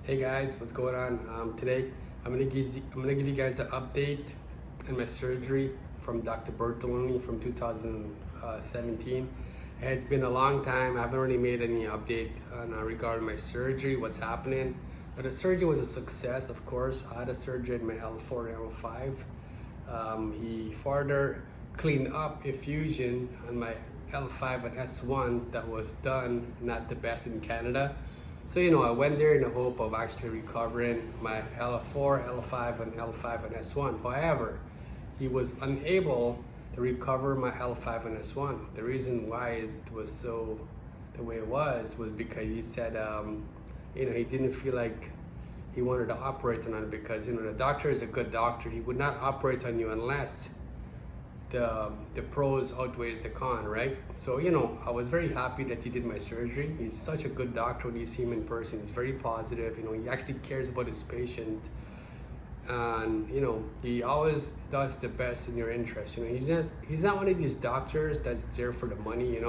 Hey guys, what's going on? Today I'm gonna give you guys an update on my surgery from Dr. Bertagnoli from 2017. It's been a long time. I haven't really made any update on regarding my surgery, what's happening. But the surgery was a success, of course. I had a surgery in my L4 and L5. He further cleaned up a fusion on my L5 and S1 that was done not the best in Canada. So, I went there in the hope of actually recovering my L4, L5, and L5 and S1. However, he was unable to recover my L5 and S1. The reason why it was so the way it was because he said, he didn't feel like he wanted to operate on it because, the doctor is a good doctor. He would not operate on you unless the pros outweighs the con, right? So, I was very happy that he did my surgery. He's such a good doctor when you see him in person. He's very positive, he actually cares about his patient. And, he always does the best in your interest. He's not one of these doctors that's there for the money,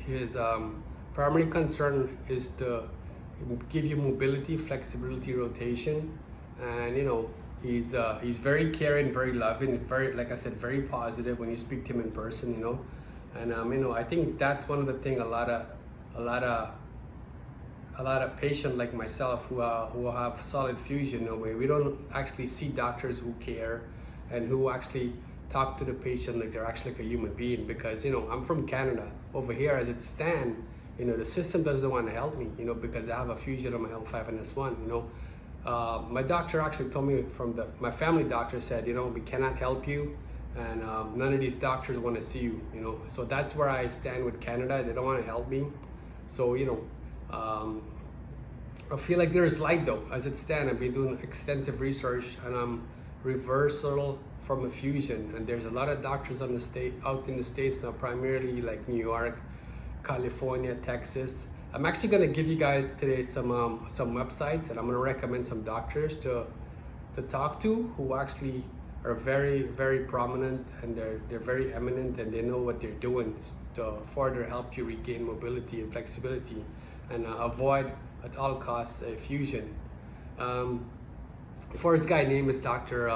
His primary concern is to give you mobility, flexibility, rotation. And, he's very caring, very loving, very, like I said, very positive when you speak to him in person, And I think that's one of the things a lot of patients like myself who have solid fusion, we don't actually see doctors who care and who actually talk to the patient like they're actually like a human being. Because I'm from Canada. Over here, as it stands, the system doesn't want to help me, because I have a fusion on my L5 and S1, my doctor actually told me my family doctor said, we cannot help you, and none of these doctors want to see you, So that's where I stand with Canada. They don't want to help me. So, I feel like there's light though. As it stands, I've been doing extensive research and I'm reversal from a fusion. And there's a lot of doctors out in the States now, primarily like New York, California, Texas. I'm actually going to give you guys today some websites, and I'm going to recommend some doctors to talk to who actually are very, very prominent, and they're very eminent, and they know what they're doing to further help you regain mobility and flexibility and avoid at all costs a fusion. First guy name is Dr.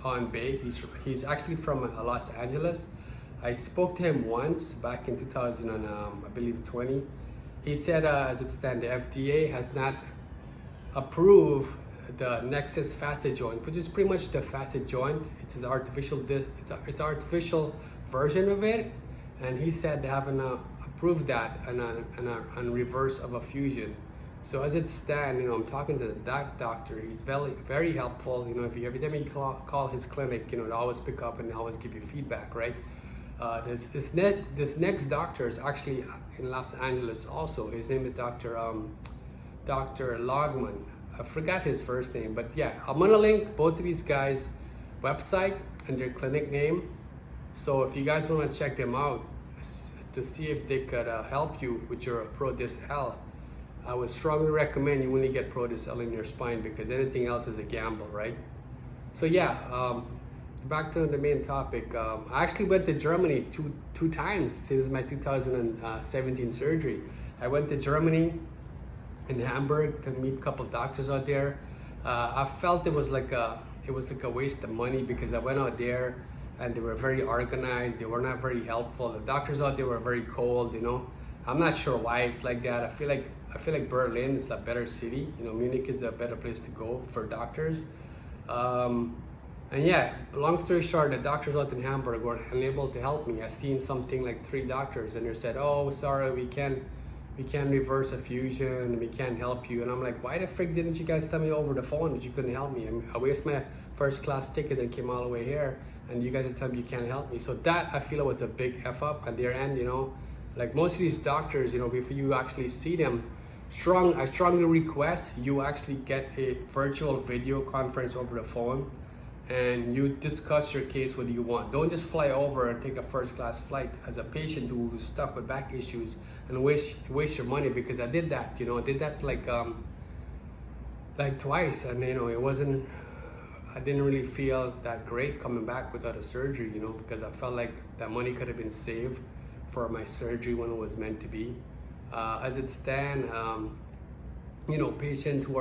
Hyun Bae. He's actually from Los Angeles. I spoke to him once back in 2020. He said, as it stands, the FDA has not approved the Nexus facet joint, which is pretty much the facet joint. It's an artificial version of it, and he said they haven't approved that on reverse of a fusion. So as it stands, I'm talking to that doctor. He's very, very helpful. Every time you call his clinic, they always pick up and always give you feedback, right? This next doctor is actually in Los Angeles also. His name is Dr. Lanman. I forgot his first name, but yeah, I'm gonna link both of these guys' website and their clinic name. So if you guys wanna check them out to see if they could help you with your Pro-Disc L, I would strongly recommend you only get Pro-Disc L in your spine, because anything else is a gamble, right? So yeah, back to the main topic. I actually went to Germany two times since my 2017 surgery. I went to Germany in Hamburg to meet a couple of doctors out there. I felt it was like a waste of money, because I went out there and they were very organized. They were not very helpful. The doctors out there were very cold. I'm not sure why it's like that. I feel like Berlin is a better city. Munich is a better place to go for doctors. And yeah, long story short, the doctors out in Hamburg were unable to help me. I've seen something like 3 doctors, and they said, "Oh, sorry, we can't reverse a fusion, we can't help you." And I'm like, why the frick didn't you guys tell me over the phone that you couldn't help me? I wasted my first class ticket and came all the way here, and you guys are telling me you can't help me. So that, I feel, it was a big F up at their end, Like most of these doctors, before you actually see them, I strongly request you actually get a virtual video conference over the phone, and you discuss your case what you want. Don't just fly over and take a first class flight as a patient who's stuck with back issues and waste your money, because I did that, I did that like twice, and I didn't really feel that great coming back without a surgery, because I felt like that money could have been saved for my surgery when it was meant to be. As it stands, patients who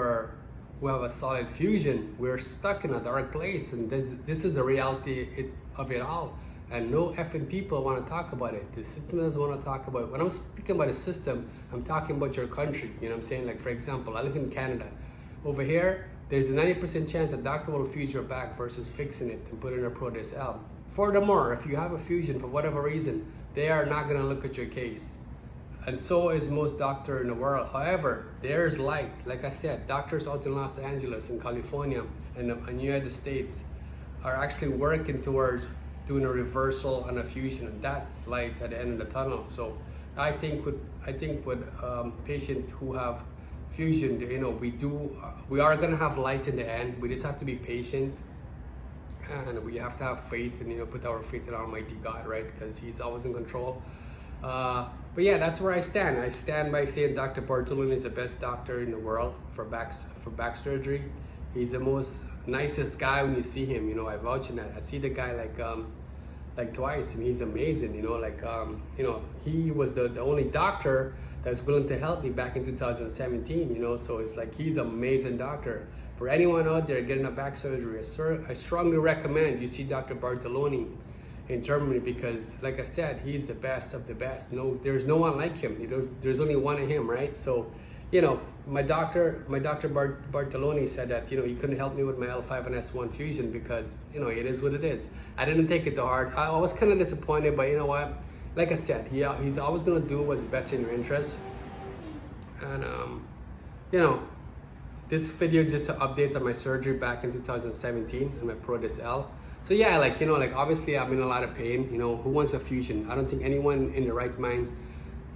have a solid fusion, we're stuck in a dark place, and this is the reality of it all. And no effing people want to talk about it. The system doesn't want to talk about it. When I'm speaking about a system, I'm talking about your country. You know what I'm saying? Like, for example, I live in Canada. Over here, there's a 90% chance a doctor will fuse your back versus fixing it and put in a Proteus L. Furthermore, if you have a fusion for whatever reason, they are not going to look at your case. And so is most doctor in the world. However, there's light. Like I said, doctors out in Los Angeles and California and the United States are actually working towards doing a reversal and a fusion, and that's light at the end of the tunnel. So I think with patients who have fusion, we are gonna have light in the end. We just have to be patient, and we have to have faith, and put our faith in Almighty God, right? Because He's always in control. But yeah, that's where I stand. I stand by saying Dr. Bartoloni is the best doctor in the world for back surgery. He's the most nicest guy when you see him. I vouch in that. I see the guy like twice, and he's amazing. He was the only doctor that's willing to help me back in 2017. So it's like he's an amazing doctor. For anyone out there getting a back surgery, I strongly recommend you see Dr. Bartoloni in Germany, because like I said, he's the best of the best. There's no one like him. There's only one of him, right? So my doctor Bartoloni said that he couldn't help me with my L5 and S1 fusion because it is what it is. I didn't take it to heart. I was kind of disappointed, but you know what, like I said, he's always going to do what's best in your interest. And this video is just an update on my surgery back in 2017 and my Proteus L. So yeah, obviously I'm in a lot of pain. Who wants a fusion? I don't think anyone in the right mind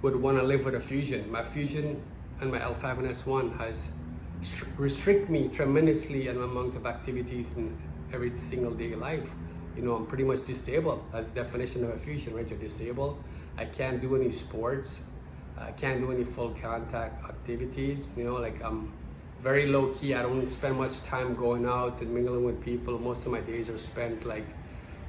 would want to live with a fusion. My fusion and my L5 and S1 has restrict me tremendously in amount of activities in every single day life. I'm pretty much disabled. That's the definition of a fusion, right? You're disabled. I can't do any sports. I can't do any full contact activities. I'm very low key. I don't spend much time going out and mingling with people. Most of my days are spent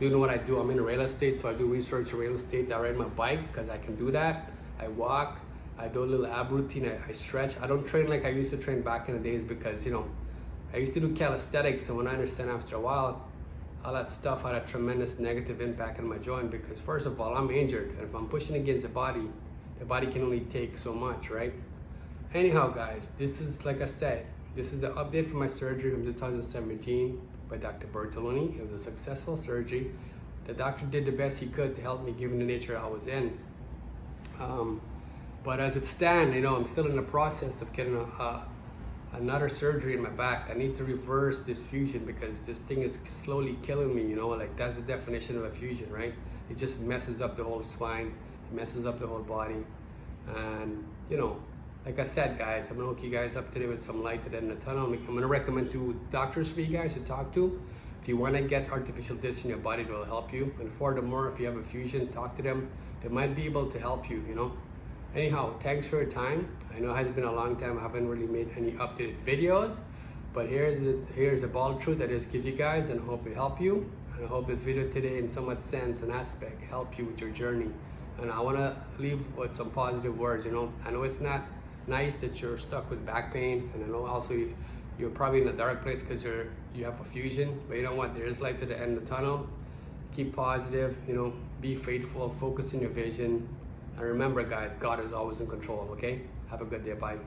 doing what I do. I'm in real estate, so I do research in real estate. I ride my bike because I can do that. I walk. I do a little ab routine. I stretch. I don't train like I used to train back in the days because I used to do calisthenics, and when I understand after a while, all that stuff had a tremendous negative impact on my joint because first of all, I'm injured, and if I'm pushing against the body can only take so much, right? Anyhow, guys, this is, like I said, this is the update for my surgery from 2017 by Dr. Bartoloni. It was a successful surgery. The doctor did the best he could to help me given the nature I was in. But as it stands, I'm still in the process of getting another surgery in my back. I need to reverse this fusion because this thing is slowly killing me, that's the definition of a fusion, right? It just messes up the whole spine, it messes up the whole body. And, like I said, guys, I'm gonna hook you guys up today with some light at the end of the tunnel. I'm gonna recommend 2 doctors for you guys to talk to. If you wanna get artificial discs in your body, that will help you. And furthermore, if you have a fusion, talk to them. They might be able to help you, Anyhow, thanks for your time. I know it has been a long time. I haven't really made any updated videos, but here's the bald truth I just give you guys, and I hope it helped you. And I hope this video today, in so much sense and aspect, help you with your journey. And I want to leave with some positive words. I know it's not nice that you're stuck with back pain, and I know also you're probably in a dark place because you have a fusion. But you know what? There is light at the end of the tunnel. Keep positive. Be faithful. Focus on your vision. And remember, guys, God is always in control. Okay? Have a good day. Bye.